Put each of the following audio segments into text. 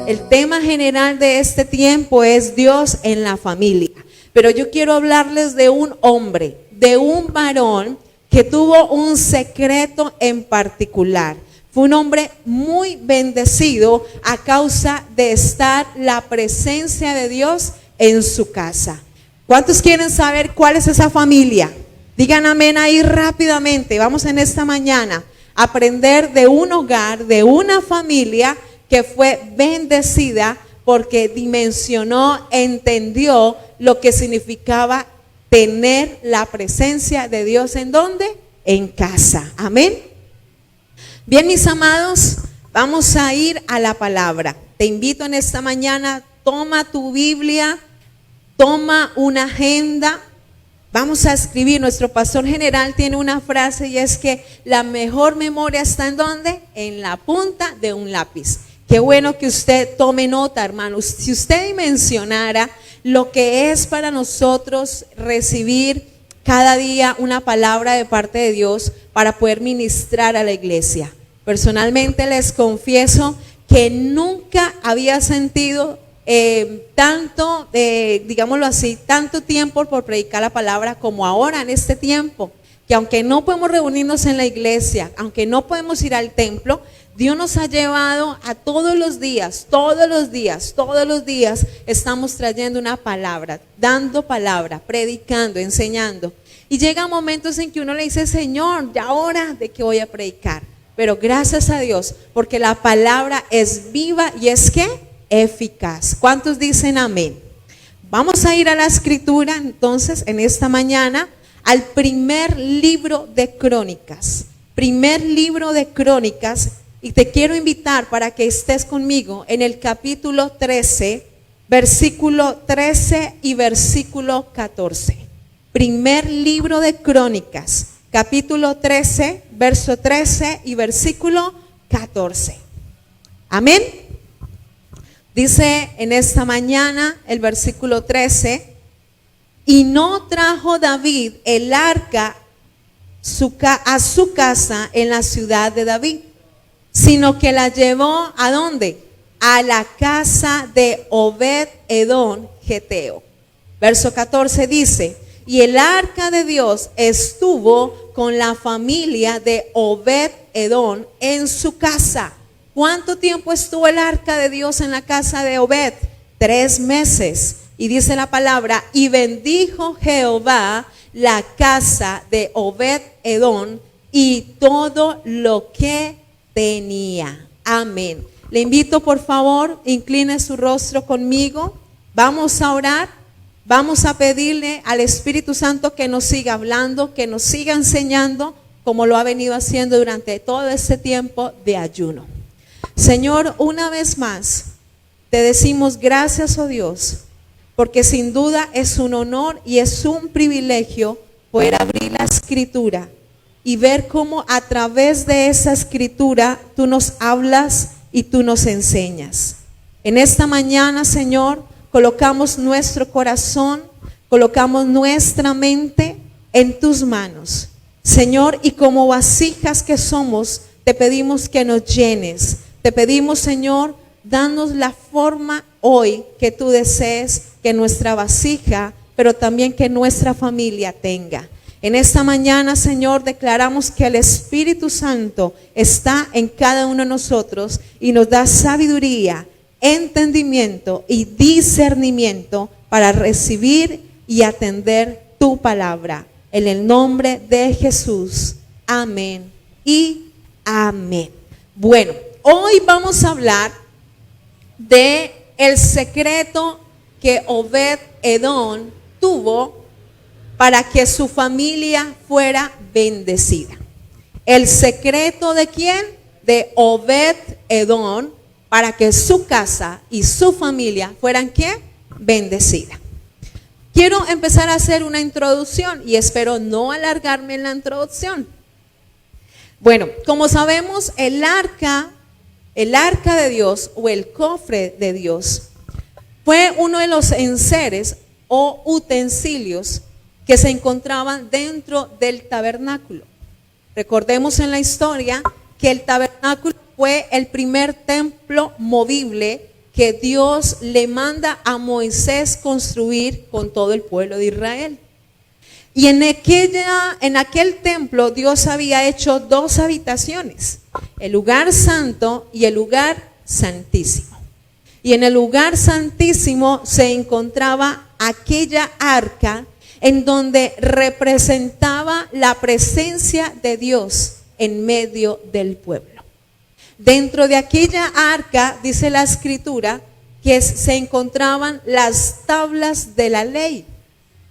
El tema general de este tiempo es Dios en la familia. Pero yo quiero hablarles de un hombre, de un varón que tuvo un secreto en particular. Fue un hombre muy bendecido a causa de estar la presencia de Dios en su casa. ¿Cuántos quieren saber cuál es esa familia? Digan amén ahí rápidamente. Vamos en esta mañana a aprender de un hogar, de una familia que fue bendecida porque dimensionó, entendió lo que significaba tener la presencia de Dios. ¿En dónde? En casa. Amén. Bien, mis amados, vamos a ir a la palabra. Te invito en esta mañana, toma tu Biblia, toma una agenda. Vamos a escribir. Nuestro pastor general tiene una frase y es que la mejor memoria está ¿en dónde? En la punta de un lápiz. Qué bueno que usted tome nota, hermanos. Si usted dimensionara lo que es para nosotros recibir cada día una palabra de parte de Dios para poder ministrar a la iglesia. Personalmente les confieso que nunca había sentido tanto, digámoslo así, tanto tiempo por predicar la palabra como ahora en este tiempo. Que aunque no podemos reunirnos en la iglesia, aunque no podemos ir al templo, Dios nos ha llevado a todos los días estamos trayendo una palabra, dando palabra, predicando, enseñando. Y llegan momentos en que uno le dice, Señor, ya hora de que voy a predicar. Pero gracias a Dios, porque la palabra es viva y es ¿qué? Eficaz. ¿Cuántos dicen amén? Vamos a ir a la escritura entonces en esta mañana al primer libro de Crónicas. Primer libro de Crónicas. Y te quiero invitar para que estés conmigo en el capítulo 13, versículo 13 y versículo 14. Primer libro de Crónicas, capítulo 13, verso 13 y versículo 14. Amén. Dice en esta mañana el versículo 13, y no trajo David el arca a su casa en la ciudad de David, sino que la llevó ¿a dónde? A la casa de Obed-Edom geteo. Verso 14 dice, y el arca de Dios estuvo con la familia de Obed-Edom en su casa. ¿Cuánto tiempo estuvo el arca de Dios en la casa de Obed? 3 meses. Y dice la palabra, y bendijo Jehová la casa de Obed-Edom y todo lo que tenía. Amén. Le invito, por favor, incline su rostro conmigo. Vamos a orar. Vamos a pedirle al Espíritu Santo que nos siga hablando, que nos siga enseñando como lo ha venido haciendo durante todo este tiempo de ayuno. Señor, una vez más te decimos gracias, oh Dios, porque sin duda es un honor y es un privilegio poder abrir la escritura y ver cómo a través de esa escritura tú nos hablas y tú nos enseñas. En esta mañana, Señor, colocamos nuestro corazón, colocamos nuestra mente en tus manos. Señor, y como vasijas que somos, te pedimos que nos llenes. Te pedimos, Señor, danos la forma hoy que tú desees que nuestra vasija, pero también que nuestra familia tenga. En esta mañana, Señor, declaramos que el Espíritu Santo está en cada uno de nosotros y nos da sabiduría, entendimiento y discernimiento para recibir y atender tu palabra. En el nombre de Jesús. Amén y amén. Bueno, hoy vamos a hablar de el secreto que Obed-Edom tuvo para que su familia fuera bendecida. ¿El secreto de quién? De Obed-Edom, para que su casa y su familia fueran ¿qué? Bendecida. Quiero empezar a hacer una introducción y espero no alargarme en la introducción. Bueno, como sabemos, el arca de Dios o el cofre de Dios fue uno de los enseres o utensilios que se encontraban dentro del tabernáculo. Recordemos en la historia que el tabernáculo fue el primer templo movible que Dios le manda a Moisés construir con todo el pueblo de Israel. Y en aquel templo Dios había hecho dos habitaciones, el lugar santo y el lugar santísimo. Y en el lugar santísimo se encontraba aquella arca en donde representaba la presencia de Dios en medio del pueblo. Dentro de aquella arca, dice la escritura, que se encontraban las tablas de la ley.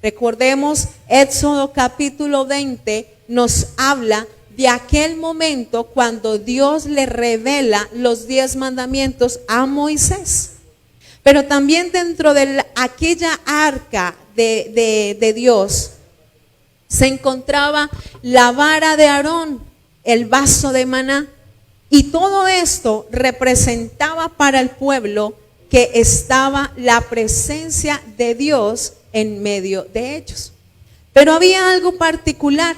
Recordemos, Éxodo capítulo 20 nos habla de aquel momento cuando Dios le revela los 10 mandamientos a Moisés. Pero también dentro de aquella arca de Dios se encontraba la vara de Aarón, el vaso de maná. Y todo esto representaba para el pueblo que estaba la presencia de Dios en medio de ellos. Pero había algo particular,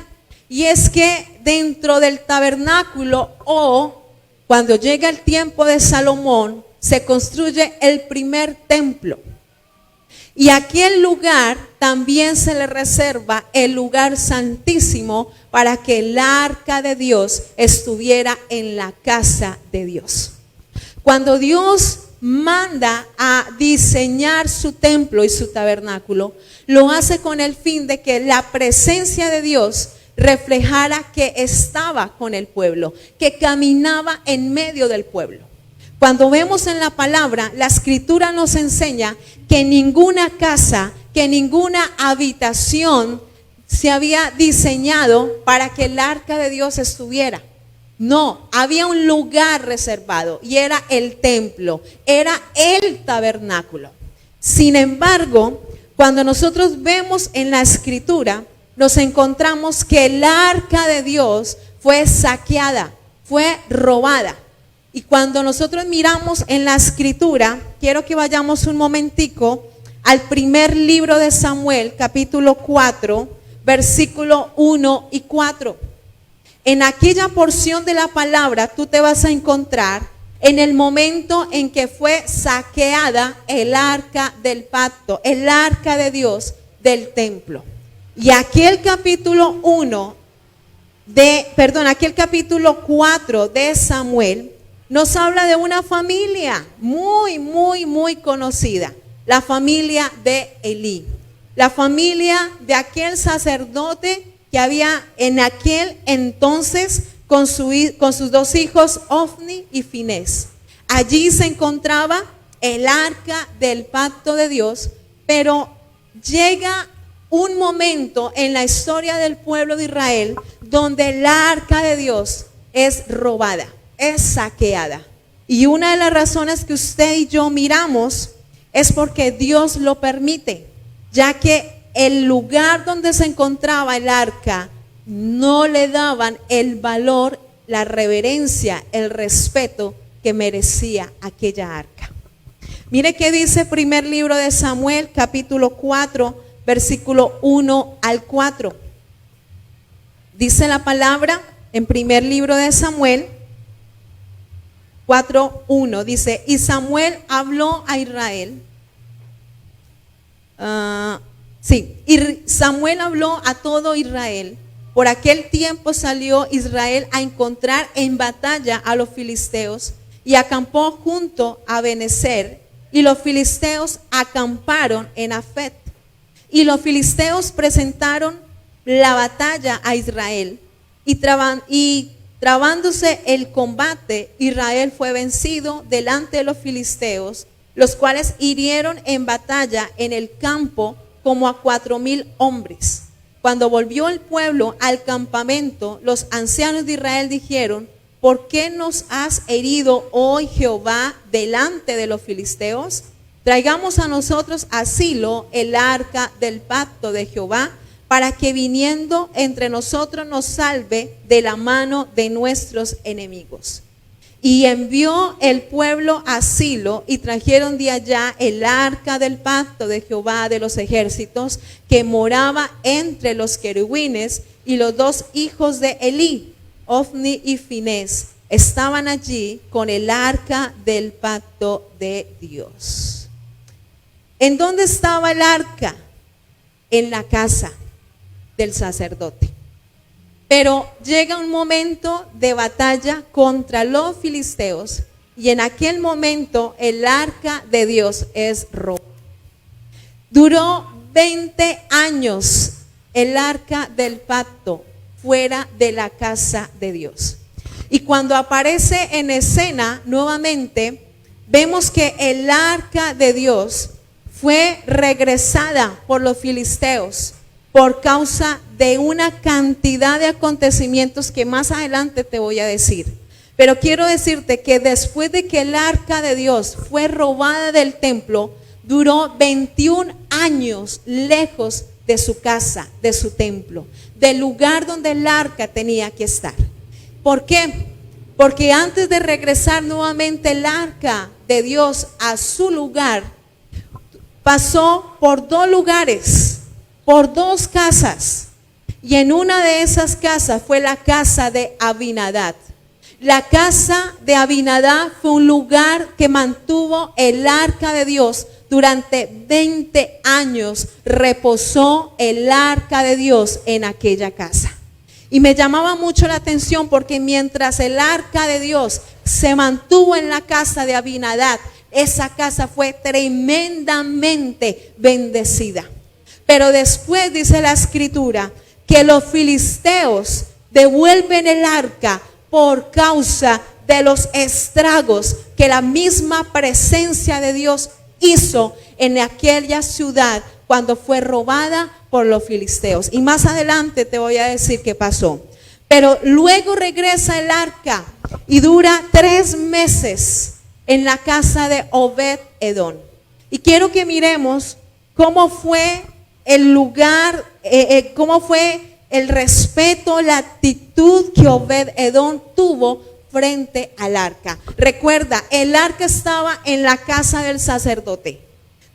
y es que dentro del tabernáculo, o cuando llega el tiempo de Salomón, se construye el primer templo. Y aquel lugar también se le reserva el lugar santísimo para que el arca de Dios estuviera en la casa de Dios. Cuando Dios manda a diseñar su templo y su tabernáculo, lo hace con el fin de que la presencia de Dios reflejara que estaba con el pueblo, que caminaba en medio del pueblo. Cuando vemos en la palabra, la escritura nos enseña que ninguna casa, que ninguna habitación se había diseñado para que el arca de Dios estuviera. No, había un lugar reservado y era el templo, era el tabernáculo. Sin embargo, cuando nosotros vemos en la escritura, nos encontramos que el arca de Dios fue saqueada, fue robada. Y cuando nosotros miramos en la escritura, quiero que vayamos un momentico al primer libro de Samuel, capítulo 4, versículo 1 y 4. En aquella porción de la palabra tú te vas a encontrar en el momento en que fue saqueada el arca del pacto, el arca de Dios del templo. Y aquel capítulo 4 de Samuel nos habla de una familia muy conocida, la familia de Elí, la familia de aquel sacerdote que había en aquel entonces con sus dos hijos, Ofni y Finés. Allí se encontraba el arca del pacto de Dios, pero llega un momento en la historia del pueblo de Israel donde el arca de Dios es robada, es saqueada. Y una de las razones que usted y yo miramos es porque Dios lo permite, ya que el lugar donde se encontraba el arca no le daban el valor, la reverencia, el respeto que merecía aquella arca. Mire qué dice primer libro de Samuel, capítulo 4, versículo 1 al 4. Dice la palabra en primer libro de Samuel 4:1, dice: y Samuel habló a Israel. Y Samuel habló a todo Israel. Por aquel tiempo salió Israel a encontrar en batalla a los filisteos y acampó junto a Benezer, y los filisteos acamparon en Afet. Y los filisteos presentaron la batalla a Israel, y trabándose el combate, Israel fue vencido delante de los filisteos, los cuales hirieron en batalla en el campo como a 4,000 hombres. Cuando volvió el pueblo al campamento, los ancianos de Israel dijeron: ¿por qué nos has herido hoy, Jehová, delante de los filisteos? Traigamos a nosotros a Silo el arca del pacto de Jehová, para que viniendo entre nosotros nos salve de la mano de nuestros enemigos. Y envió el pueblo a Silo, y trajeron de allá el arca del pacto de Jehová de los ejércitos, que moraba entre los querubines, y los dos hijos de Elí, Ofni y Finés estaban allí con el arca del pacto de Dios. ¿En dónde estaba el arca? En la casa del sacerdote. Pero llega un momento de batalla contra los filisteos y en aquel momento el arca de Dios es robada. Duró 20 años el arca del pacto fuera de la casa de Dios. Y cuando aparece en escena nuevamente, vemos que el arca de Dios fue regresada por los filisteos por causa de una cantidad de acontecimientos que más adelante te voy a decir. Pero quiero decirte que después de que el arca de Dios fue robada del templo, duró 21 años lejos de su casa, de su templo, del lugar donde el arca tenía que estar. ¿Por qué? Porque antes de regresar nuevamente el arca de Dios a su lugar, pasó por 2 lugares, por 2 casas. Y en una de esas casas fue la casa de Abinadab. La casa de Abinadab fue un lugar que mantuvo el arca de Dios durante 20 años. Reposó el arca de Dios en aquella casa. Y me llamaba mucho la atención porque mientras el arca de Dios se mantuvo en la casa de Abinadab, esa casa fue tremendamente bendecida. Pero después dice la escritura que los filisteos devuelven el arca por causa de los estragos que la misma presencia de Dios hizo en aquella ciudad cuando fue robada por los filisteos. Y más adelante te voy a decir qué pasó. Pero luego regresa el arca y dura 3 meses en la casa de Obed-Edom. Y quiero que miremos cómo fue el lugar, cómo fue el respeto, la actitud que Obed-Edom tuvo frente al arca. Recuerda, el arca estaba en la casa del sacerdote,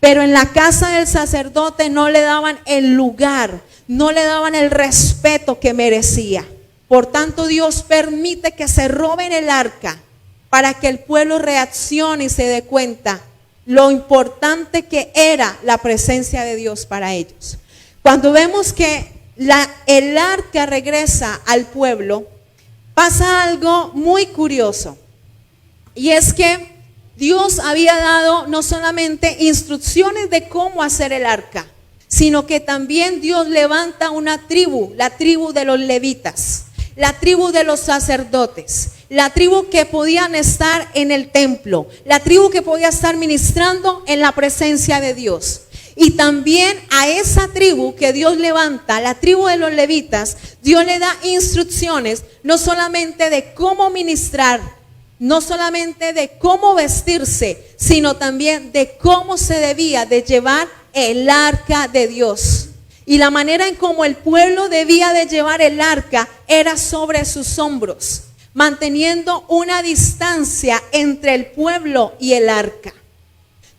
pero en la casa del sacerdote no le daban el lugar, no le daban el respeto que merecía. Por tanto, Dios permite que se roben el arca para que el pueblo reaccione y se dé cuenta lo importante que era la presencia de Dios para ellos. Cuando vemos que el arca regresa al pueblo, pasa algo muy curioso. Y es que Dios había dado no solamente instrucciones de cómo hacer el arca, sino que también Dios levanta una tribu, la tribu de los levitas, la tribu de los sacerdotes, la tribu que podían estar en el templo, la tribu que podía estar ministrando en la presencia de Dios. Y también a esa tribu que Dios levanta, la tribu de los levitas, Dios le da instrucciones no solamente de cómo ministrar, no solamente de cómo vestirse, sino también de cómo se debía de llevar el arca de Dios. Y la manera en cómo el pueblo debía de llevar el arca era sobre sus hombros, manteniendo una distancia entre el pueblo y el arca.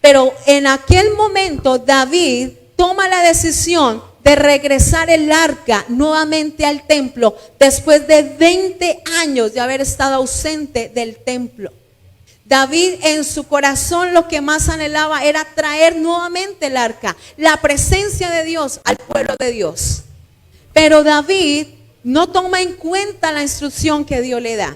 Pero en aquel momento David toma la decisión de regresar el arca nuevamente al templo después de 20 años de haber estado ausente del templo. David en su corazón lo que más anhelaba era traer nuevamente el arca, la presencia de Dios al pueblo de Dios. Pero David no toma en cuenta la instrucción que Dios le da.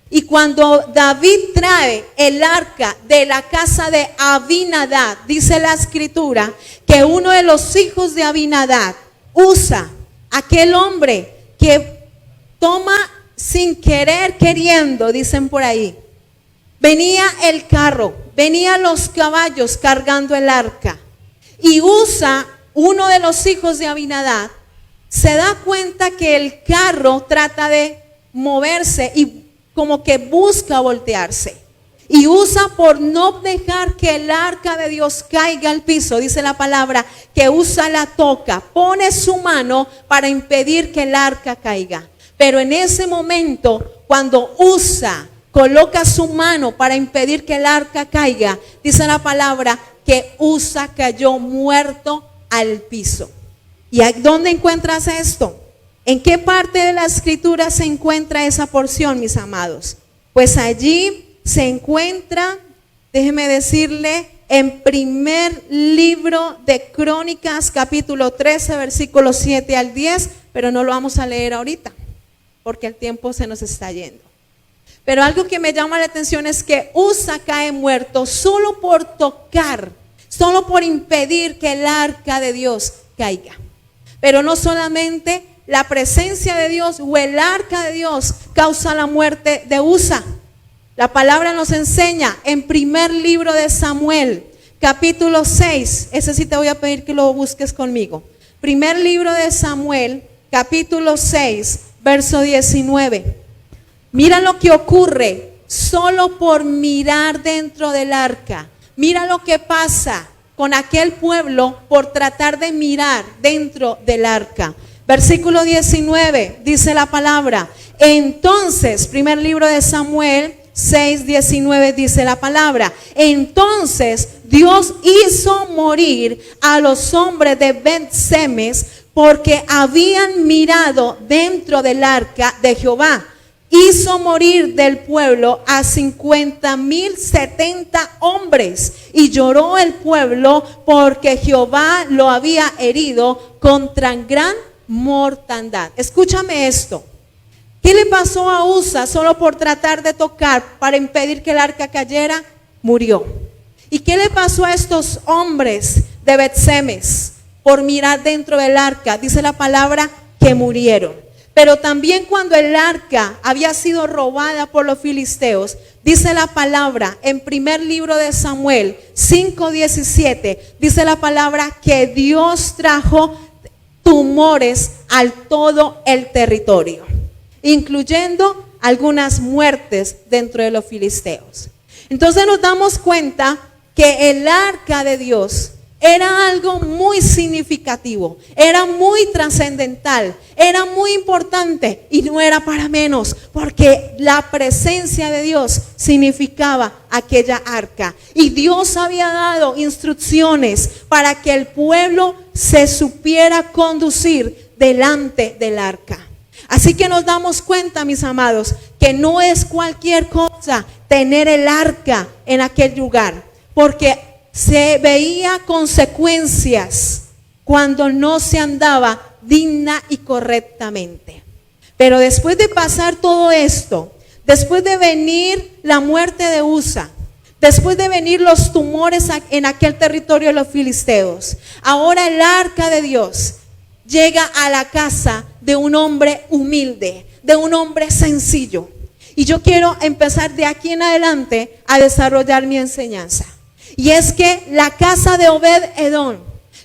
Y cuando David trae el arca de la casa de Abinadab, dice la escritura que uno de los hijos de Abinadab, Usa, aquel hombre que toma sin querer queriendo, dicen por ahí, venía el carro, venían los caballos cargando el arca. Y Usa, uno de los hijos de Abinadab, se da cuenta que el carro trata de moverse y como que busca voltearse. Y Usa, por no dejar que el arca de Dios caiga al piso, dice la palabra, que Usa la toca, pone su mano para impedir que el arca caiga. Pero en ese momento, cuando Usa coloca su mano para impedir que el arca caiga, dice la palabra que Usa cayó muerto al piso. ¿Y dónde encuentras esto? ¿En qué parte de la escritura se encuentra esa porción, mis amados? Pues allí se encuentra, déjeme decirle, en primer libro de Crónicas, capítulo 13, versículos 7 al 10, pero no lo vamos a leer ahorita, porque el tiempo se nos está yendo. Pero algo que me llama la atención es que Usa cae muerto solo por tocar, solo por impedir que el arca de Dios caiga. Pero no solamente la presencia de Dios o el arca de Dios causa la muerte de Usa. La palabra nos enseña en primer libro de Samuel, capítulo 6. Ese sí te voy a pedir que lo busques conmigo. Primer libro de Samuel, capítulo 6, verso 19. Mira lo que ocurre solo por mirar dentro del arca. Mira lo que pasa con aquel pueblo por tratar de mirar dentro del arca. Versículo 19, dice la palabra. Entonces, primer libro de Samuel 6:19 dice la palabra. Entonces Dios hizo morir a los hombres de Bet-Semes porque habían mirado dentro del arca de Jehová. Hizo morir del pueblo a 50,070 hombres y lloró el pueblo porque Jehová lo había herido con tan gran mortandad. Escúchame esto. ¿Qué le pasó a Usa solo por tratar de tocar para impedir que el arca cayera? Murió. ¿Y qué le pasó a estos hombres de Bet-Semes por mirar dentro del arca? Dice la palabra que murieron. Pero también cuando el arca había sido robada por los filisteos, dice la palabra en primer libro de Samuel 5:17, dice la palabra que Dios trajo tumores al todo el territorio, incluyendo algunas muertes dentro de los filisteos. Entonces nos damos cuenta que el arca de Dios era algo muy significativo, era muy trascendental, era muy importante y no era para menos, porque la presencia de Dios significaba aquella arca. Y Dios había dado instrucciones para que el pueblo se supiera conducir delante del arca. Así que nos damos cuenta, mis amados, que no es cualquier cosa tener el arca en aquel lugar, porque se veía consecuencias cuando no se andaba digna y correctamente. Pero después de pasar todo esto, después de venir la muerte de Usa, después de venir los tumores en aquel territorio de los filisteos, ahora el arca de Dios llega a la casa de un hombre humilde, de un hombre sencillo. Y yo quiero empezar de aquí en adelante a desarrollar mi enseñanza. Y es que la casa de Obed-Edom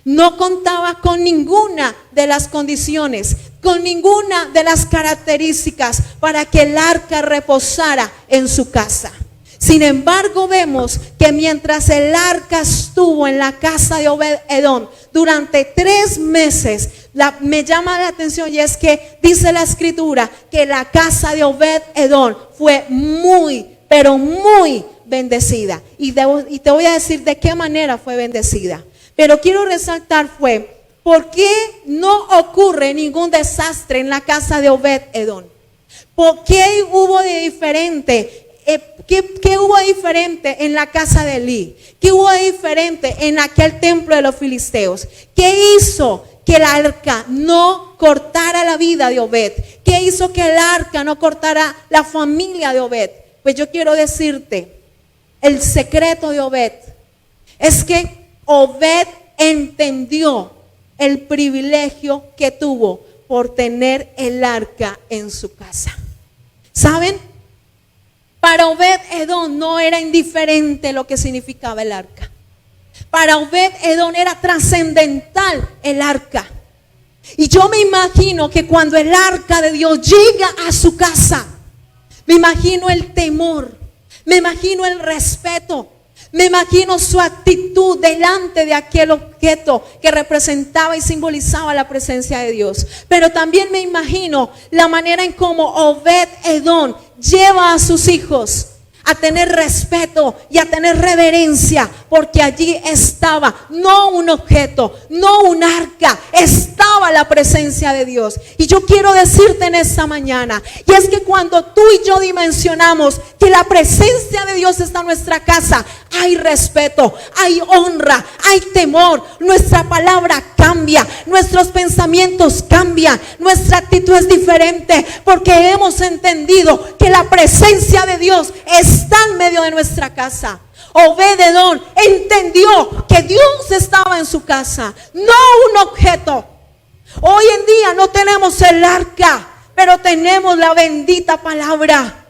no contaba con ninguna de las condiciones, con ninguna de las características para que el arca reposara en su casa. Sin embargo, vemos que mientras el arca estuvo en la casa de Obed-Edom durante 3 meses, me llama la atención y es que dice la escritura que la casa de Obed-Edom fue muy, pero muy bendecida. Y te voy a decir de qué manera fue bendecida. Pero quiero resaltar ¿por qué no ocurre ningún desastre en la casa de Obed-Edom? ¿Por qué hubo de diferente? ¿Qué hubo diferente en la casa de Elí? ¿Qué hubo diferente en aquel templo de los filisteos? ¿Qué hizo que el arca no cortara la vida de Obed? ¿Qué hizo que el arca no cortara la familia de Obed? Pues yo quiero decirte, el secreto de Obed es que Obed entendió el privilegio que tuvo por tener el arca en su casa. ¿Saben? Para Obed-Edom no era indiferente lo que significaba el arca. Para Obed-Edom era trascendental el arca. Y yo me imagino que cuando el arca de Dios llega a su casa, me imagino el temor, me imagino el respeto, me imagino su actitud delante de aquel objeto que representaba y simbolizaba la presencia de Dios. Pero también me imagino la manera en cómo Obed-Edom lleva a sus hijos a tener respeto y a tener reverencia, porque allí estaba no un objeto, no un arca, estaba la presencia de Dios. Y yo quiero decirte en esta mañana, y es que cuando tú y yo dimensionamos que la presencia de Dios está en nuestra casa, hay respeto, hay honra, hay temor, nuestra palabra cambia, nuestros pensamientos cambian, nuestra actitud es diferente, porque hemos entendido que la presencia de Dios está en medio de nuestra casa. Obed-edom entendió que Dios estaba en su casa, no un objeto. Hoy en día no tenemos el arca, pero tenemos la bendita palabra.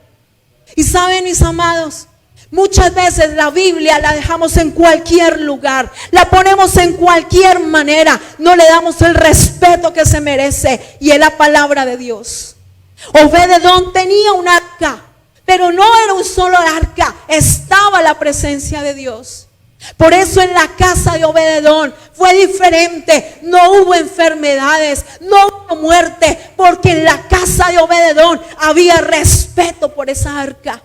Y saben, mis amados, muchas veces la Biblia la dejamos en cualquier lugar, la ponemos en cualquier manera, no le damos el respeto que se merece, y es la palabra de Dios. Obed-edom tenía un arca, pero no era un solo arca, estaba la presencia de Dios. Por eso en la casa de Obed-edom fue diferente, no hubo enfermedades, no hubo muerte, porque en la casa de Obed-edom había respeto por esa arca.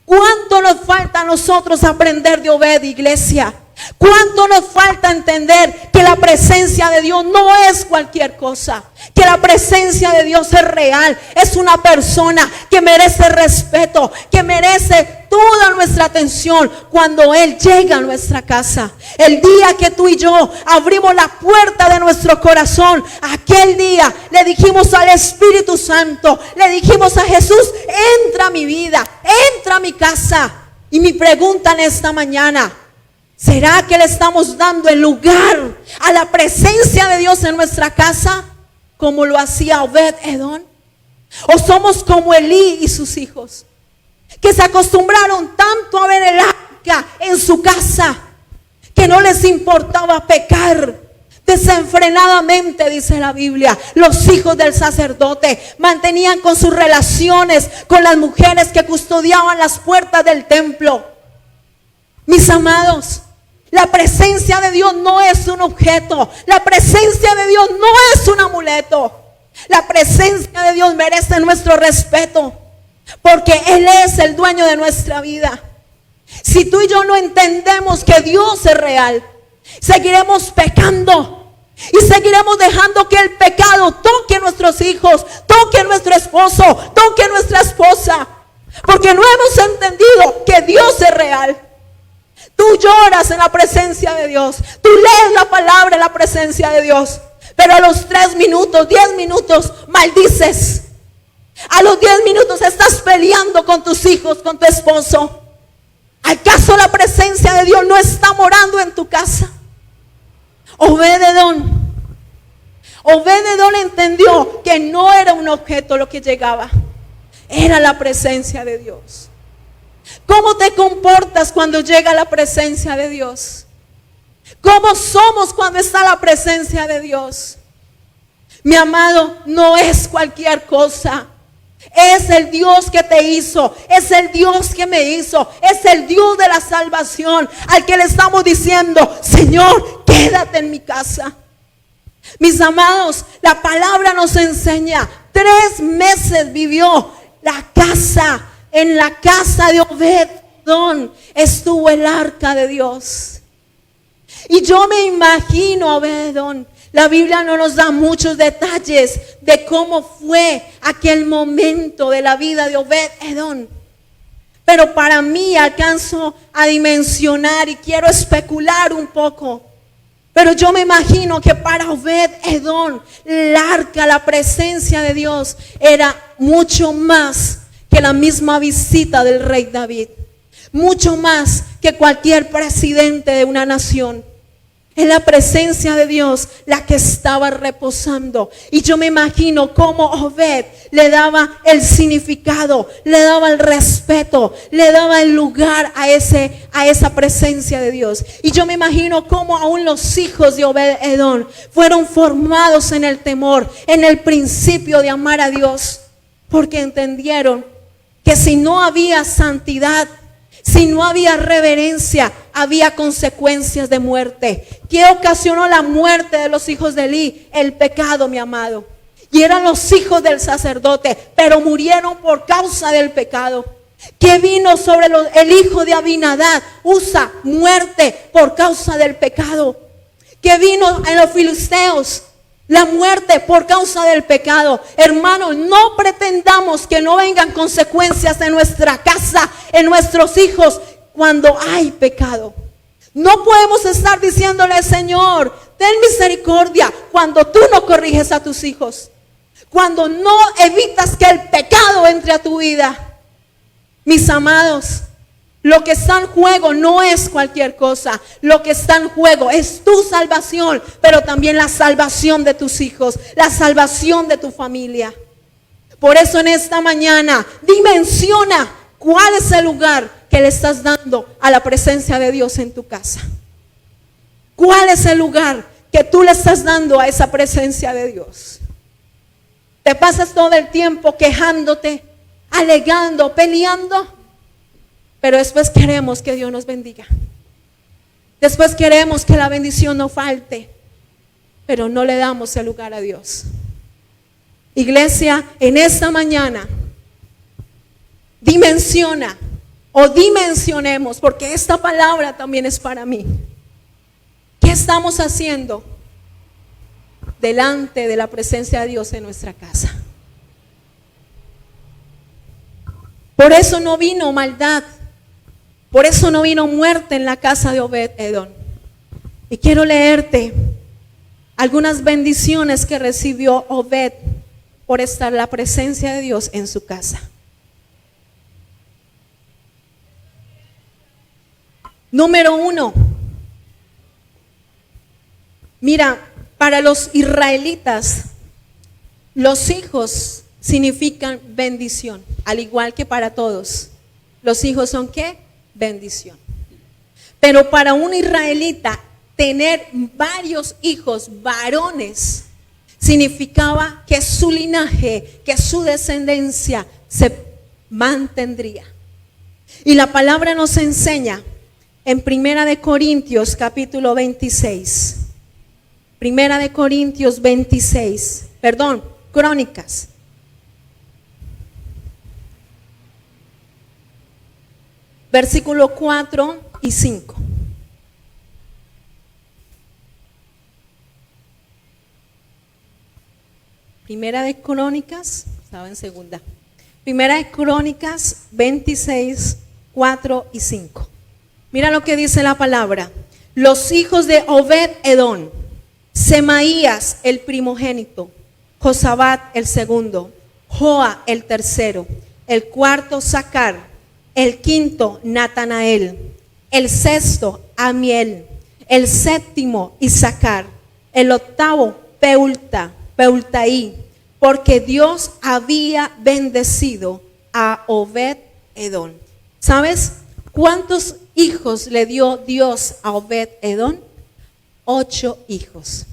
¿Cuánto nos falta a nosotros aprender de Obed, iglesia? ¿Cuánto nos falta entender que la presencia de Dios no es cualquier cosa? Que la presencia de Dios es real, es una persona que merece respeto, que merece toda nuestra atención cuando Él llega a nuestra casa. El día que tú y yo abrimos la puerta de nuestro corazón, aquel día le dijimos al Espíritu Santo, le dijimos a Jesús: entra a mi vida, entra a mi casa. Y mi pregunta en esta mañana: ¿será que le estamos dando el lugar a la presencia de Dios en nuestra casa como lo hacía Obed-edom? ¿O somos como Elí y sus hijos, que se acostumbraron tanto a ver el arca en su casa que no les importaba pecar desenfrenadamente? Dice la Biblia, los hijos del sacerdote mantenían con sus relaciones con las mujeres que custodiaban las puertas del templo. Mis amados, la presencia de Dios no es un objeto, la presencia de Dios no es un amuleto. La presencia de Dios merece nuestro respeto, porque Él es el dueño de nuestra vida. Si tú y yo no entendemos que Dios es real, seguiremos pecando y seguiremos dejando que el pecado toque a nuestros hijos, toque a nuestro esposo, toque a nuestra esposa, porque no hemos entendido que Dios es real. Tú lloras en la presencia de Dios, tú lees la palabra en la presencia de Dios, pero a los 3 minutos, 10 minutos maldices. A los 10 minutos estás peleando con tus hijos, con tu esposo. ¿Acaso la presencia de Dios no está morando en tu casa? Obed-edom entendió que no era un objeto lo que llegaba, era la presencia de Dios. ¿Cómo te comportas cuando llega la presencia de Dios? ¿Cómo somos cuando está la presencia de Dios? Mi amado, no es cualquier cosa. Es el Dios que te hizo, es el Dios que me hizo, es el Dios de la salvación, al que le estamos diciendo: Señor, quédate en mi casa. Mis amados, la palabra nos enseña, 3 meses vivió en la casa de Obed-edom estuvo el arca de Dios. Y yo me imagino a Obed-edom. La Biblia no nos da muchos detalles de cómo fue aquel momento de la vida de Obed-edom, pero para mí alcanzo a dimensionar y quiero especular un poco. Pero yo me imagino que para Obed-edom el arca, la presencia de Dios, era mucho más que la misma visita del rey David, mucho más que cualquier presidente de una nación. Es la presencia de Dios la que estaba reposando. Y yo me imagino cómo Obed le daba el significado, le daba el respeto, le daba el lugar a esa presencia de Dios. Y yo me imagino cómo aún los hijos de Obed-edom fueron formados en el temor, en el principio de amar a Dios, porque entendieron que si no había santidad, si no había reverencia, había consecuencias de muerte. ¿Qué ocasionó la muerte de los hijos de Elí? El pecado, mi amado. Y eran los hijos del sacerdote, pero murieron por causa del pecado. ¿Qué vino sobre el hijo de Abinadab? Usa, muerte por causa del pecado. ¿Qué vino en los filisteos? La muerte por causa del pecado. Hermanos, no pretendamos que no vengan consecuencias en nuestra casa, en nuestros hijos, cuando hay pecado. No podemos estar diciéndole, Señor, ten misericordia, cuando tú no corriges a tus hijos, cuando no evitas que el pecado entre a tu vida. Mis amados, lo que está en juego no es cualquier cosa. Lo que está en juego es tu salvación, pero también la salvación de tus hijos, la salvación de tu familia. Por eso en esta mañana, dimensiona cuál es el lugar que le estás dando a la presencia de Dios en tu casa. ¿Cuál es el lugar que tú le estás dando a esa presencia de Dios? Te pasas todo el tiempo quejándote, alegando, peleando, pero después queremos que Dios nos bendiga. Después queremos que la bendición no falte, pero no le damos el lugar a Dios. Iglesia, en esta mañana, dimensiona o dimensionemos, porque esta palabra también es para mí. ¿Qué estamos haciendo delante de la presencia de Dios en nuestra casa? Por eso no vino maldad, por eso no vino muerte en la casa de Obed-Edom. Y quiero leerte algunas bendiciones que recibió Obed por estar la presencia de Dios en su casa. Número 1. Mira, para los israelitas, los hijos significan bendición, al igual que para todos. Los hijos son ¿qué? Bendición. Pero para un israelita, tener varios hijos varones significaba que su linaje, que su descendencia se mantendría. Y la palabra nos enseña en Primera de Corintios capítulo 26. Primera de Corintios 26, Crónicas. Versículo 4 y 5. Primera de Crónicas, estaba en segunda. Primera de Crónicas 26, 4 y 5. Mira lo que dice la palabra. Los hijos de Obed-Edom: Semaías el primogénito, Josabad el segundo, Joa el tercero, el cuarto Sacar, el quinto Natanael, el sexto Amiel, el séptimo Isacar, el octavo Peultaí, porque Dios había bendecido a Obed-Edom. ¿Sabes cuántos hijos le dio Dios a Obed-Edom? 8 hijos.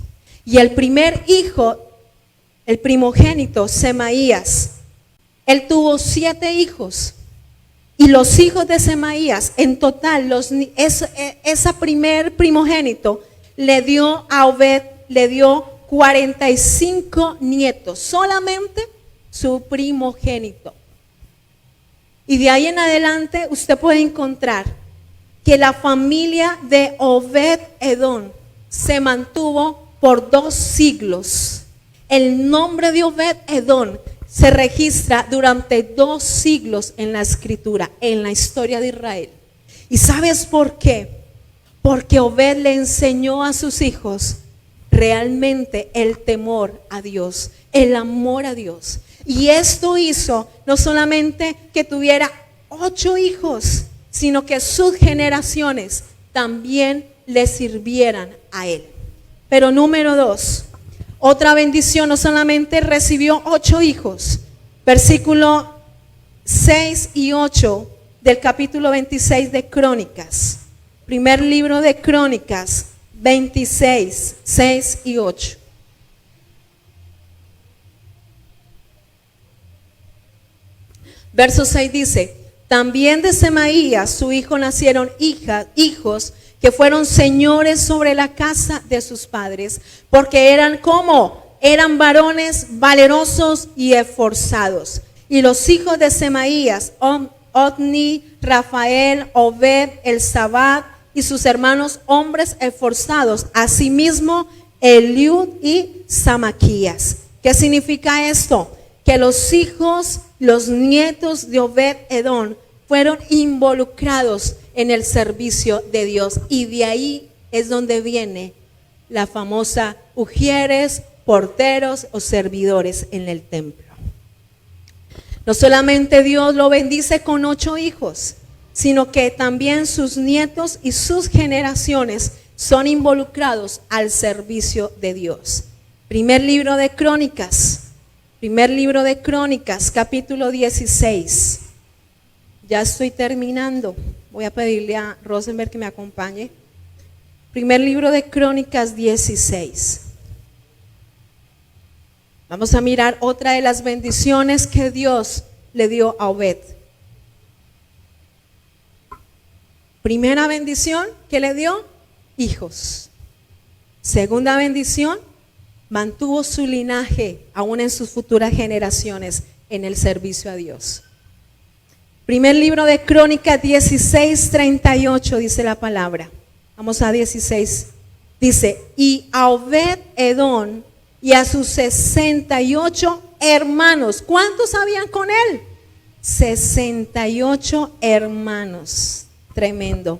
Y el primer hijo, el primogénito, Semaías, él tuvo 7 hijos. Y los hijos de Semaías, en total, esa primer primogénito le dio a Obed, le dio 45 nietos, solamente su primogénito. Y de ahí en adelante usted puede encontrar que la familia de Obed-Edom se mantuvo por 2 siglos. El nombre de Obed-Edom se registra durante 2 siglos en la escritura, en la historia de Israel. ¿Y sabes por qué? Porque Obed le enseñó a sus hijos realmente el temor a Dios, el amor a Dios. Y esto hizo no solamente que tuviera 8 hijos, sino que sus generaciones también le sirvieran a él. Pero número 2, otra bendición, no solamente recibió 8 hijos, versículo 6 y 8 del capítulo 26 de Crónicas, primer libro de Crónicas, 26, 6 y 8. Verso 6 dice: también de Semaías su hijo nacieron hijos que fueron señores sobre la casa de sus padres, porque eran varones valerosos y esforzados. Y los hijos de Semaías, Otni, Rafael, Obed, Elzabad y sus hermanos hombres esforzados, asimismo Eliud y Samaquías. ¿Qué significa esto? Que los hijos, los nietos de Obed Edom fueron involucrados en el servicio de Dios, y de ahí es donde viene la famosa ujieres, porteros o servidores en el templo. No solamente Dios lo bendice con 8 hijos, sino que también sus nietos y sus generaciones son involucrados al servicio de Dios. Primer libro de Crónicas, capítulo 16. Ya estoy terminando. Voy a pedirle a Rosenberg que me acompañe. Primer libro de Crónicas 16. Vamos a mirar otra de las bendiciones que Dios le dio a Obed. Primera bendición que le dio, hijos. Segunda bendición, mantuvo su linaje aún en sus futuras generaciones en el servicio a Dios. Primer libro de Crónicas 16:38 dice la palabra. Vamos a 16. Dice, y a Obed Edom y a sus 68 hermanos. ¿Cuántos habían con él? 68 hermanos. Tremendo.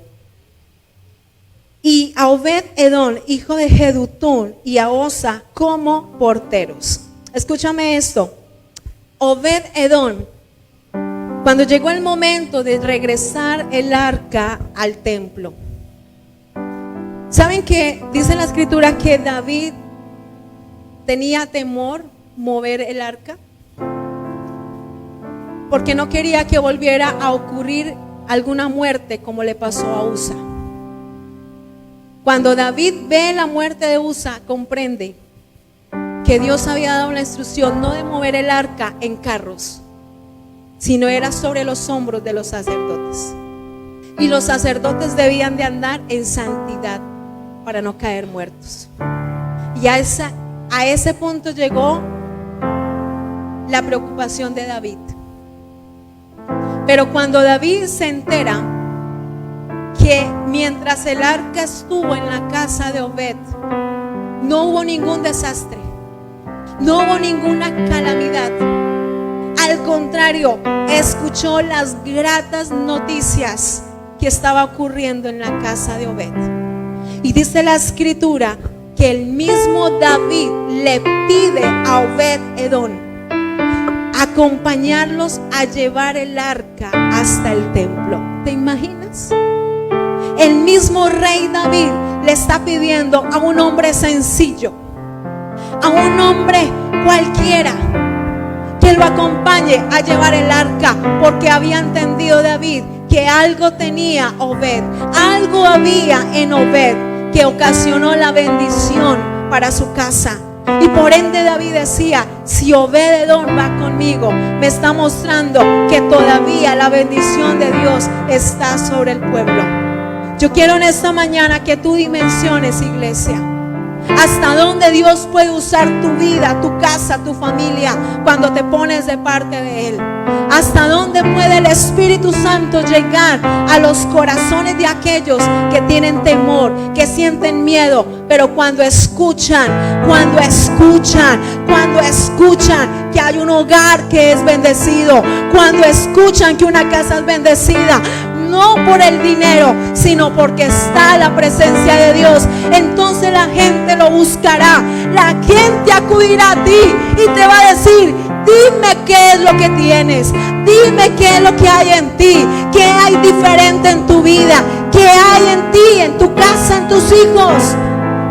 Y a Obed Edom, hijo de Jedutún, y a Osa como porteros. Escúchame esto. Obed Edom, cuando llegó el momento de regresar el arca al templo, ¿saben qué? Dice la escritura que David tenía temor mover el arca, porque no quería que volviera a ocurrir alguna muerte como le pasó a Usa. Cuando David ve la muerte de Usa, comprende que Dios había dado la instrucción no de mover el arca en carros, sino era sobre los hombros de los sacerdotes. Y los sacerdotes debían de andar en santidad para no caer muertos. Y a ese punto llegó la preocupación de David. Pero cuando David se entera que mientras el arca estuvo en la casa de Obed, no hubo ningún desastre, no hubo ninguna calamidad. Al contrario, escuchó las gratas noticias que estaba ocurriendo en la casa de Obed. Y dice la escritura que el mismo David le pide a Obed Edom acompañarlos a llevar el arca hasta el templo. ¿Te imaginas? El mismo rey David le está pidiendo a un hombre sencillo, a un hombre cualquiera, que lo acompañe a llevar el arca, porque había entendido David que algo tenía Obed, algo había en Obed que ocasionó la bendición para su casa. Y por ende David decía, si Obed Edom va conmigo, me está mostrando que todavía la bendición de Dios está sobre el pueblo. Yo quiero en esta mañana que tú dimensiones, iglesia, hasta dónde Dios puede usar tu vida, tu casa, tu familia, cuando te pones de parte de Él. Hasta dónde puede el Espíritu Santo llegar a los corazones de aquellos que tienen temor, que sienten miedo, pero cuando escuchan que hay un hogar que es bendecido, cuando escuchan que una casa es bendecida, no por el dinero, sino porque está la presencia de Dios, entonces la gente lo buscará, la gente acudirá a ti y te va a decir, dime qué es lo que tienes, dime qué es lo que hay en ti, qué hay diferente en tu vida, qué hay en ti, en tu casa, en tus hijos,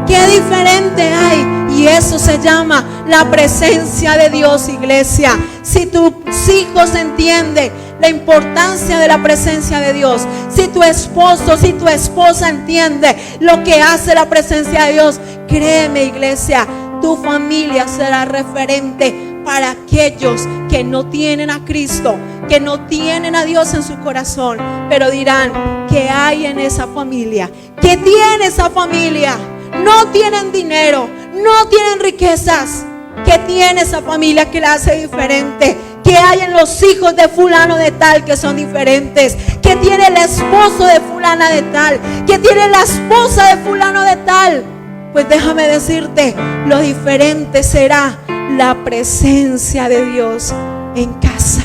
qué diferente hay. Y eso se llama la presencia de Dios, iglesia. Si tus hijos entienden la importancia de la presencia de Dios, si tu esposo, si tu esposa entiende lo que hace la presencia de Dios, créeme, iglesia, tu familia será referente para aquellos que no tienen a Cristo, que no tienen a Dios en su corazón, pero dirán, ¿qué hay en esa familia? ¿Qué tiene esa familia? No tienen dinero, no tienen riquezas. ¿Qué tiene esa familia que la hace diferente? ¿Qué ¿Qué hay en los hijos de fulano de tal que son diferentes? ¿Qué tiene el esposo de fulana de tal? ¿Qué tiene la esposa de fulano de tal? Pues déjame decirte, lo diferente será la presencia de Dios en casa.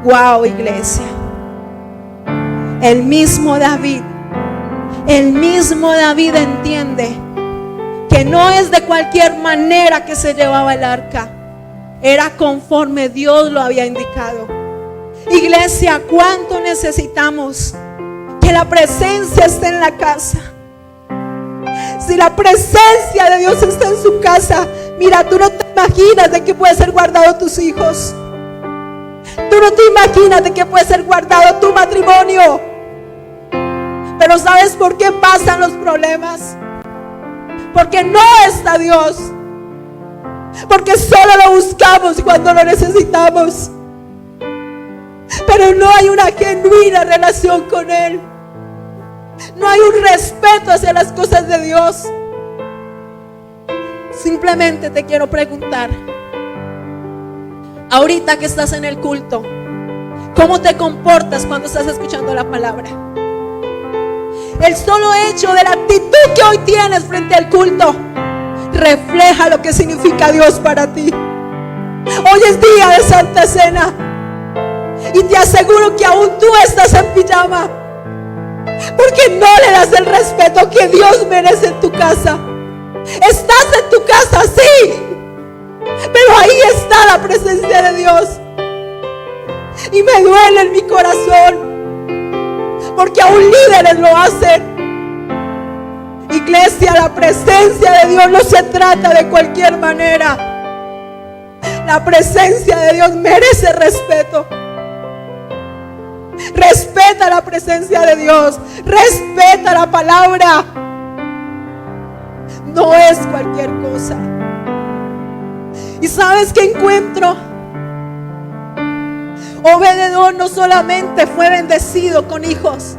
Wow, iglesia. El mismo David entiende que no es de cualquier manera que se llevaba el arca. Era conforme Dios lo había indicado. Iglesia, ¿cuánto necesitamos que la presencia esté en la casa? Si la presencia de Dios está en su casa, mira, tú no te imaginas de qué puede ser guardado tus hijos. Tú no te imaginas de qué puede ser guardado tu matrimonio. Pero ¿sabes por qué pasan los problemas? Porque no está Dios. Porque solo lo buscamos cuando lo necesitamos. Pero no hay una genuina relación con Él. No hay un respeto hacia las cosas de Dios. Simplemente te quiero preguntar, ahorita que estás en el culto, ¿cómo te comportas cuando estás escuchando la palabra? El solo hecho de la actitud que hoy tienes frente al culto refleja lo que significa Dios para ti. Hoy es día de Santa Cena y te aseguro que aún tú estás en pijama porque no le das el respeto que Dios merece en tu casa. Estás en tu casa, sí, pero ahí está la presencia de Dios. Y me duele en mi corazón porque aún líderes lo hacen. Iglesia, la presencia de Dios no se trata de cualquier manera. La presencia de Dios merece respeto. Respeta la presencia de Dios. Respeta la palabra. No es cualquier cosa. ¿Y sabes qué encuentro? Obed-edom no solamente fue bendecido con hijos,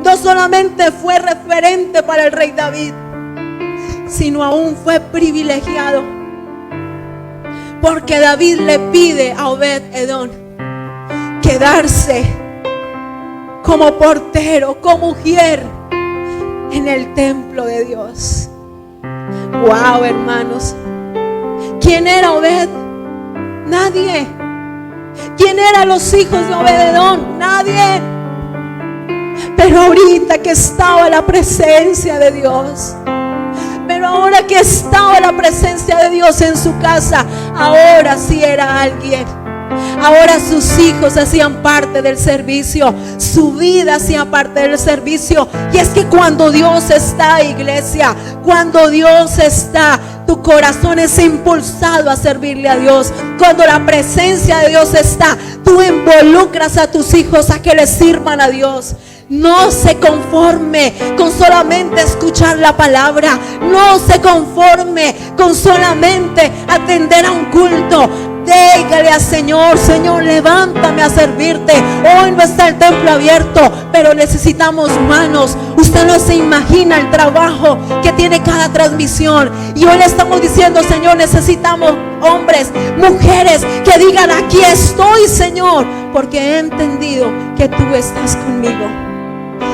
no solamente fue referente para el rey David, sino aún fue privilegiado. Porque David le pide a Obed-edom quedarse como portero, como ujier en el templo de Dios. Wow, hermanos. ¿Quién era Obed? Nadie. ¿Quién eran los hijos de Obed-edom? Nadie. Pero ahorita que estaba la presencia de Dios, pero ahora que estaba la presencia de Dios en su casa, ahora sí era alguien. Ahora sus hijos hacían parte del servicio, su vida hacía parte del servicio. Y es que cuando Dios está, iglesia, cuando Dios está, tu corazón es impulsado a servirle a Dios. Cuando la presencia de Dios está, tú involucras a tus hijos a que le sirvan a Dios. No se conforme con solamente escuchar la palabra. No se conforme con solamente atender a un culto. Dígale al Señor: Señor, levántame a servirte. Hoy no está el templo abierto, pero necesitamos manos. Usted no se imagina el trabajo que tiene cada transmisión. Y hoy le estamos diciendo: Señor, necesitamos hombres, mujeres que digan: aquí estoy, Señor, porque he entendido que tú estás conmigo.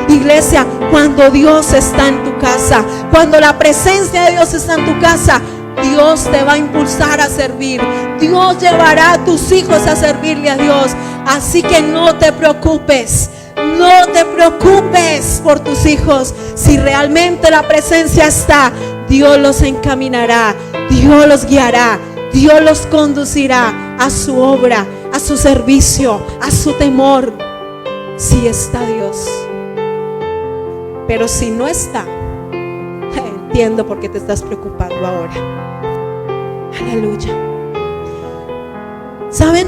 Iglesia, cuando Dios está en tu casa, cuando la presencia de Dios está en tu casa, Dios te va a impulsar a servir. Dios llevará a tus hijos a servirle a Dios. Así que no te preocupes. No te preocupes por tus hijos. Si realmente la presencia está, Dios los encaminará, Dios los guiará, Dios los conducirá a su obra, a su servicio, a su temor. Si está Dios. Pero si no está, entiendo por qué te estás preocupando ahora. Aleluya. ¿Saben?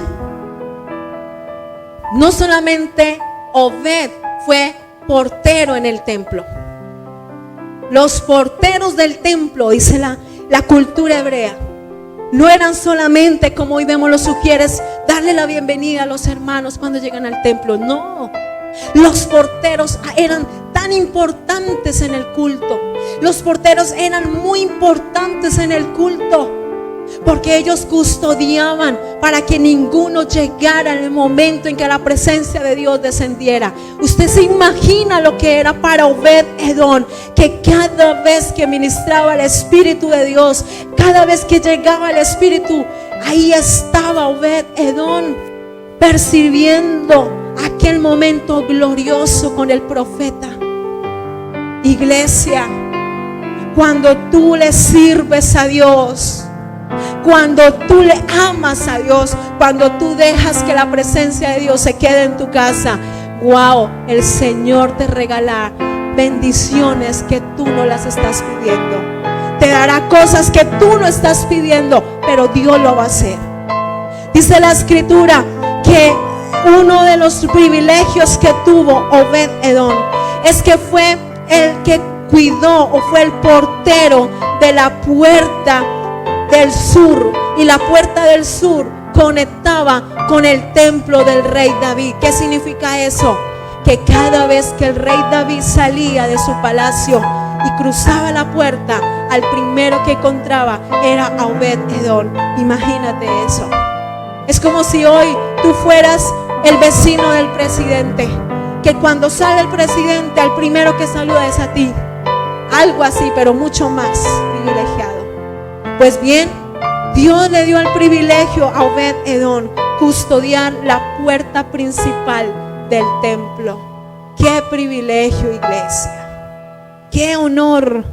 No solamente Obed fue portero en el templo. Los porteros del templo, dice la cultura hebrea, no eran solamente, como hoy vemos los sugieres, darle la bienvenida a los hermanos cuando llegan al templo. No, los porteros eran tan importantes en el culto. Los porteros eran muy importantes en el culto, porque ellos custodiaban para que ninguno llegara en el momento en que la presencia de Dios descendiera. Usted se imagina lo que era para Obed-Edom, que cada vez que ministraba el Espíritu de Dios, cada vez que llegaba el Espíritu, ahí estaba Obed-Edom percibiendo aquel momento glorioso con el profeta. Iglesia, cuando tú le sirves a Dios, cuando tú le amas a Dios, cuando tú dejas que la presencia de Dios se quede en tu casa, wow, el Señor te regalará bendiciones que tú no las estás pidiendo. Te dará cosas que tú no estás pidiendo, pero Dios lo va a hacer. Dice la Escritura que uno de los privilegios que tuvo Obed-Edom es que fue el que cuidó o fue el portero de la puerta del sur, y la puerta del sur conectaba con el templo del rey David. ¿Qué significa eso? Que cada vez que el rey David salía de su palacio y cruzaba la puerta, al primero que encontraba era a Obed-Edom. Imagínate eso. Es como si hoy tú fueras el vecino del presidente, que cuando sale el presidente, al primero que saluda es a ti. Algo así, pero mucho más privilegiado. Pues bien, Dios le dio el privilegio a Obed-Edom custodiar la puerta principal del templo. Qué privilegio, iglesia. Qué honor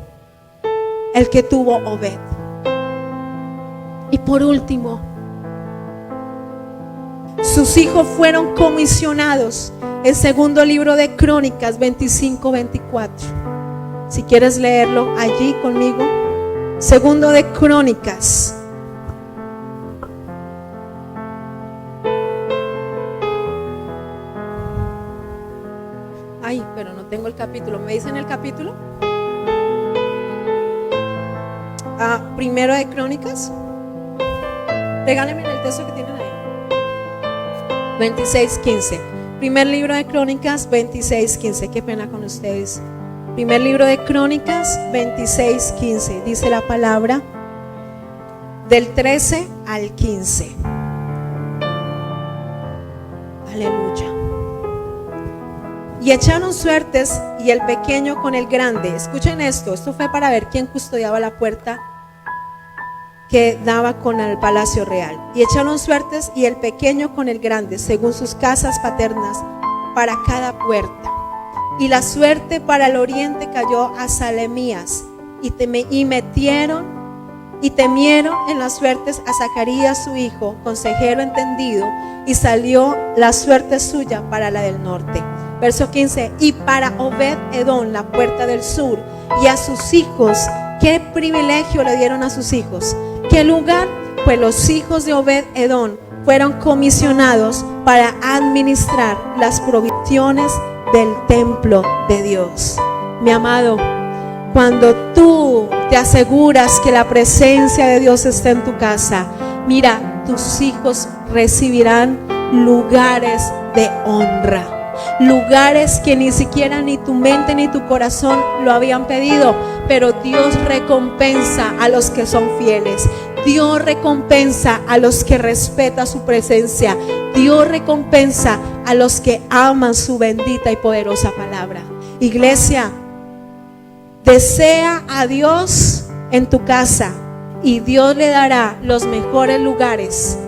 el que tuvo Obed. Y por último, sus hijos fueron comisionados. El segundo libro de Crónicas 25-24. Si quieres leerlo allí conmigo. Segundo de Crónicas. Ay, pero no tengo el capítulo. ¿Me dicen el capítulo? Primero de Crónicas. Regálenme el texto que tienen ahí. 26:15. Primer libro de Crónicas 26:15. Qué pena con ustedes. Primer libro de Crónicas 26:15. Dice la palabra del 13 al 15. Aleluya. Y echaron suertes, y el pequeño con el grande. Escuchen esto. Esto fue para ver quién custodiaba la puerta que daba con el palacio real. Y echaron suertes, y el pequeño con el grande, según sus casas paternas, para cada puerta. Y la suerte para el oriente cayó a Salemías, y temieron en las suertes a Zacarías su hijo, consejero entendido, y salió la suerte suya para la del norte. Verso 15. Y para Obed-Edom la puerta del sur, y a sus hijos, ¿qué privilegio le dieron a sus hijos? ¿Qué lugar? Pues los hijos de Obed-Edom fueron comisionados para administrar las provisiones del templo de Dios. Mi amado, cuando tú te aseguras que la presencia de Dios está en tu casa, mira, tus hijos recibirán lugares de honra. Lugares que ni siquiera ni tu mente ni tu corazón lo habían pedido, pero Dios recompensa a los que son fieles. Dios recompensa a los que respetan su presencia. Dios recompensa a los que aman su bendita y poderosa palabra. Iglesia, desea a Dios en tu casa, y Dios le dará los mejores lugares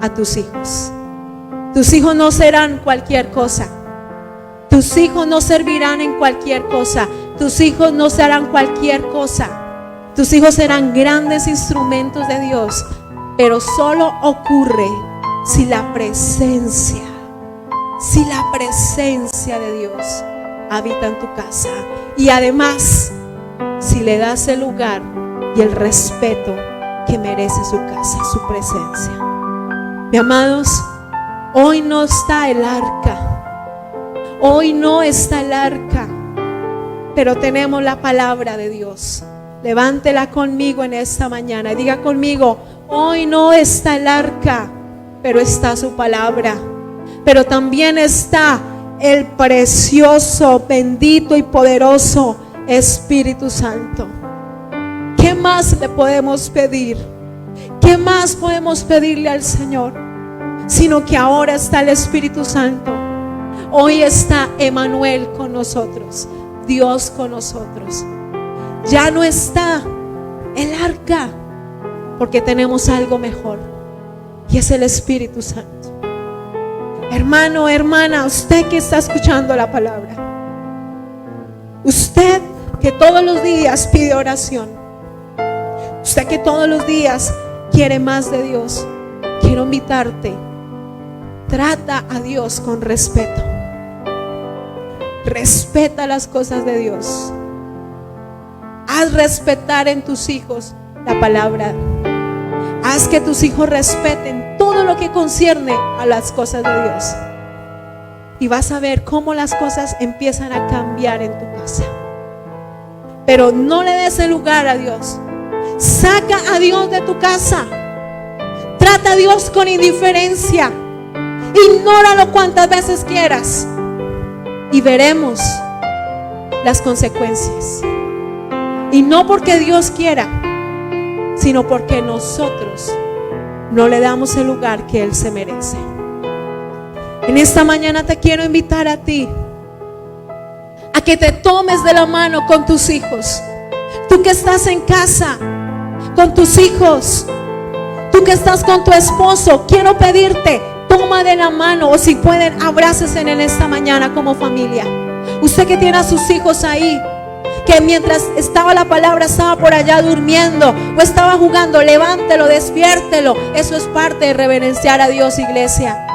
a tus hijos. Tus hijos no serán cualquier cosa. Tus hijos no servirán en cualquier cosa. Tus hijos no serán cualquier cosa. Tus hijos serán grandes instrumentos de Dios. Pero solo ocurre si la presencia de Dios habita en tu casa. Y además, si le das el lugar y el respeto que merece su casa, su presencia. Mis amados, hoy no está el arca. Hoy no está el arca, pero tenemos la palabra de Dios. Levántela conmigo en esta mañana y diga conmigo: hoy no está el arca, pero está su palabra. Pero también está el precioso, bendito y poderoso Espíritu Santo. ¿Qué más le podemos pedir? ¿Qué más podemos pedirle al Señor? Sino que ahora está el Espíritu Santo. Hoy está Emmanuel con nosotros, Dios con nosotros. Ya no está el arca, porque tenemos algo mejor, y es el Espíritu Santo. Hermano, hermana, usted que está escuchando la palabra, usted que todos los días pide oración, usted que todos los días quiere más de Dios, quiero invitarte: trata a Dios con respeto. Respeta las cosas de Dios. Haz respetar en tus hijos la palabra. Haz que tus hijos respeten todo lo que concierne a las cosas de Dios. Y vas a ver cómo las cosas empiezan a cambiar en tu casa. Pero no le des el lugar a Dios. Saca a Dios de tu casa. Trata a Dios con indiferencia. Ignóralo cuantas veces quieras. Y veremos las consecuencias. Y no porque Dios quiera, sino porque nosotros no le damos el lugar que Él se merece. En esta mañana te quiero invitar a ti a que te tomes de la mano con tus hijos. Tú que estás en casa con tus hijos, tú que estás con tu esposo, quiero pedirte: toma de la mano, o si pueden, abrácense en esta mañana como familia. Usted que tiene a sus hijos ahí, que mientras estaba la palabra estaba por allá durmiendo o estaba jugando, levántelo, despiértelo. Eso es parte de reverenciar a Dios, iglesia.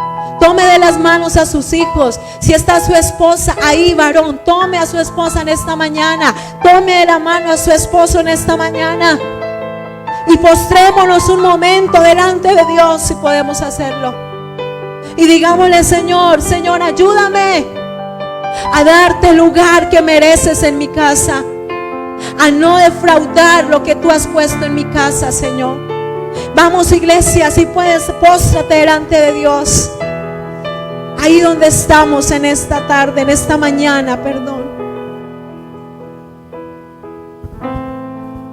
Tome de las manos a sus hijos. Si está su esposa ahí, varón, tome a su esposa en esta mañana. Tome de la mano a su esposo en esta mañana. Y postrémonos un momento delante de Dios, si podemos hacerlo. Y digámosle: Señor, Señor, ayúdame a darte el lugar que mereces en mi casa, a no defraudar lo que tú has puesto en mi casa, Señor. Vamos, iglesia, si puedes, póstrate delante de Dios. Ahí donde estamos en esta tarde, en esta mañana, perdón.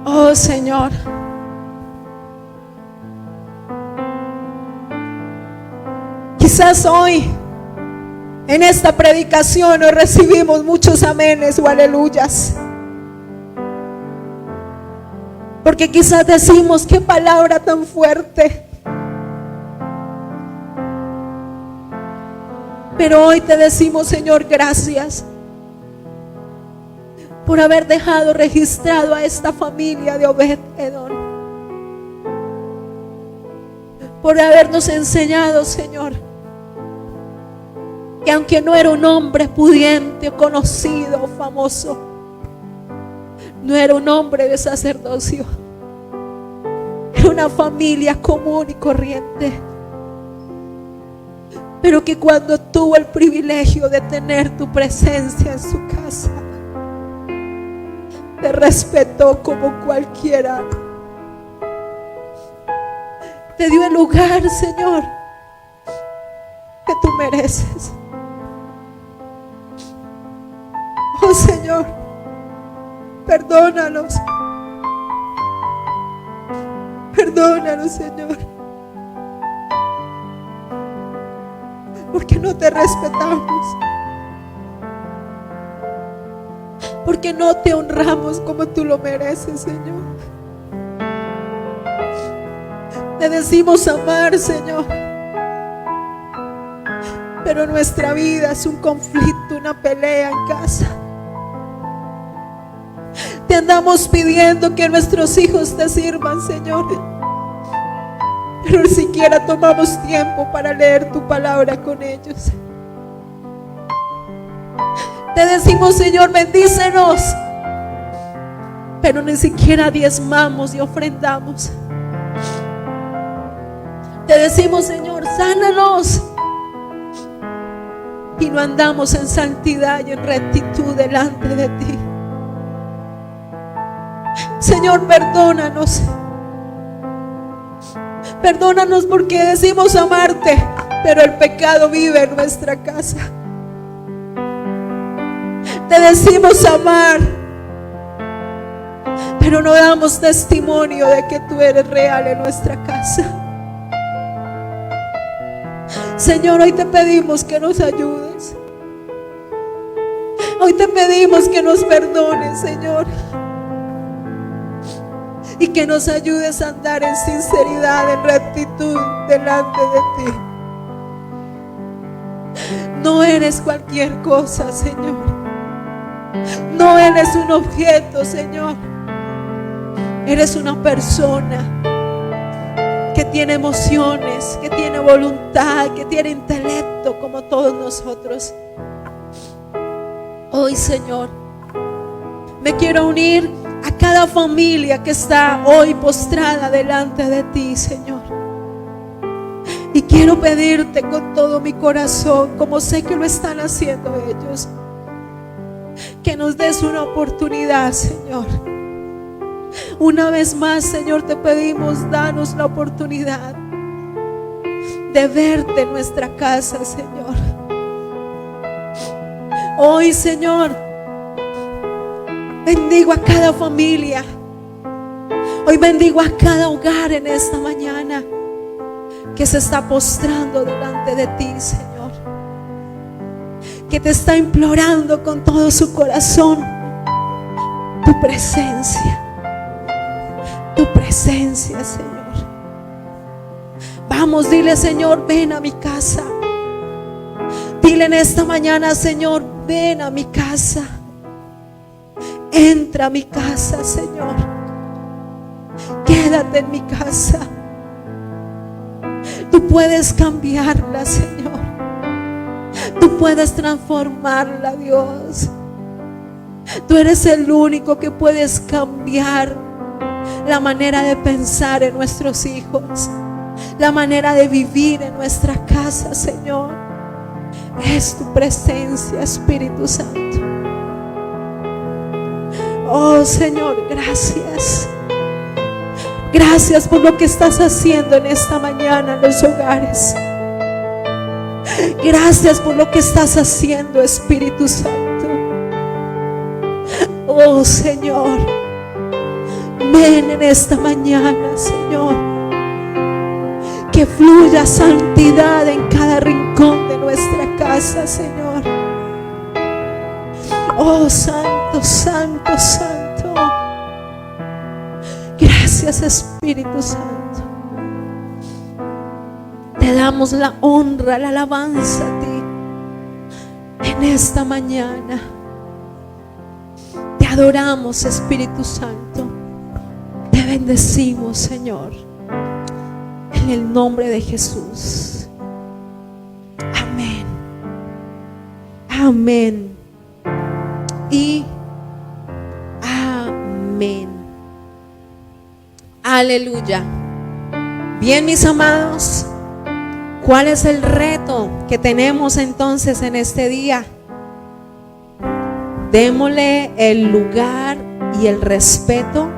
Oh, Señor. Quizás hoy en esta predicación no recibimos muchos amenes o aleluyas, porque quizás decimos: qué palabra tan fuerte. Pero hoy te decimos: Señor, gracias por haber dejado registrado a esta familia de Obed-Edom, por habernos enseñado, Señor, que aunque no era un hombre pudiente o conocido o famoso, no era un hombre de sacerdocio, era una familia común y corriente, pero que cuando tuvo el privilegio de tener tu presencia en su casa, te respetó como cualquiera. Te dio el lugar, Señor, que tú mereces. Oh, Señor, perdónanos. Perdónanos, Señor, porque no te respetamos, porque no te honramos como tú lo mereces, Señor. Te decimos amar, Señor, pero nuestra vida es un conflicto, una pelea en casa. Te andamos pidiendo que nuestros hijos te sirvan, Señor, pero ni siquiera tomamos tiempo para leer tu palabra con ellos. Te decimos: Señor, bendícenos, pero ni siquiera diezmamos y ofrendamos. Te decimos: Señor, sánanos, y no andamos en santidad y en rectitud delante de ti. Señor, perdónanos. Perdónanos porque decimos amarte, pero el pecado vive en nuestra casa. Te decimos amar, pero no damos testimonio de que tú eres real en nuestra casa. Señor, hoy te pedimos que nos ayudes. Hoy te pedimos que nos perdones, Señor, y que nos ayudes a andar en sinceridad, en rectitud delante de ti. No eres cualquier cosa, Señor. No eres un objeto, Señor. Eres una persona que tiene emociones, que tiene voluntad, que tiene intelecto como todos nosotros. Hoy, Señor, me quiero unir a cada familia que está hoy postrada delante de ti, Señor. Y quiero pedirte con todo mi corazón, como sé que lo están haciendo ellos, que nos des una oportunidad, Señor. Una vez más, Señor, te pedimos, danos la oportunidad de verte en nuestra casa, Señor. Hoy, Señor, bendigo a cada familia. Hoy bendigo a cada hogar en esta mañana que se está postrando delante de ti, Señor, que te está implorando con todo su corazón tu presencia, Señor. Vamos, dile, Señor, ven a mi casa. Dile en esta mañana, Señor, ven a mi casa. Entra a mi casa, Señor. Quédate en mi casa. Tú puedes cambiarla, Señor. Tú puedes transformarla, Dios. Tú eres el único que puedes cambiar la manera de pensar en nuestros hijos, la manera de vivir en nuestra casa, Señor. Es tu presencia, Espíritu Santo. Oh, Señor, gracias. Gracias por lo que estás haciendo en esta mañana en los hogares. Gracias por lo que estás haciendo, Espíritu Santo. Oh, Señor, ven en esta mañana, Señor. Que fluya santidad en cada rincón de nuestra casa, Señor. Oh, Santo, Santo, Santo. Gracias, Espíritu Santo. Te damos la honra, la alabanza a ti en esta mañana. Te adoramos, Espíritu Santo. Te bendecimos, Señor, en el nombre de Jesús. Amén. Amén. Y amén. Aleluya. Bien, mis amados, ¿cuál es el reto que tenemos entonces en este día? Démosle el lugar y el respeto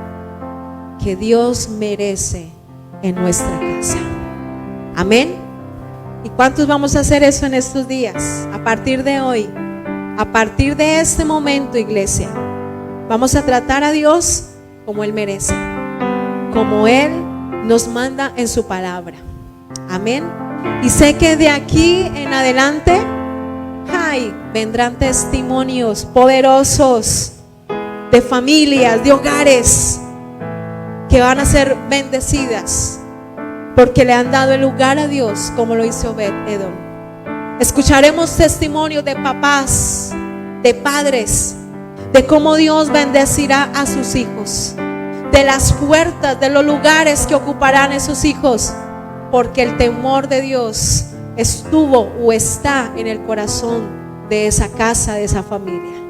que Dios merece en nuestra casa. Amén. ¿Y cuántos vamos a hacer eso en estos días? A partir de hoy, a partir de este momento, iglesia, vamos a tratar a Dios como Él merece, como Él nos manda en su palabra. Amén. Y sé que de aquí en adelante vendrán testimonios poderosos de familias, de hogares que van a ser bendecidas porque le han dado el lugar a Dios, como lo hizo Obed-Edom. Escucharemos testimonios de papás, de padres, de cómo Dios bendecirá a sus hijos, de las puertas, de los lugares que ocuparán esos hijos, porque el temor de Dios estuvo o está en el corazón de esa casa, de esa familia.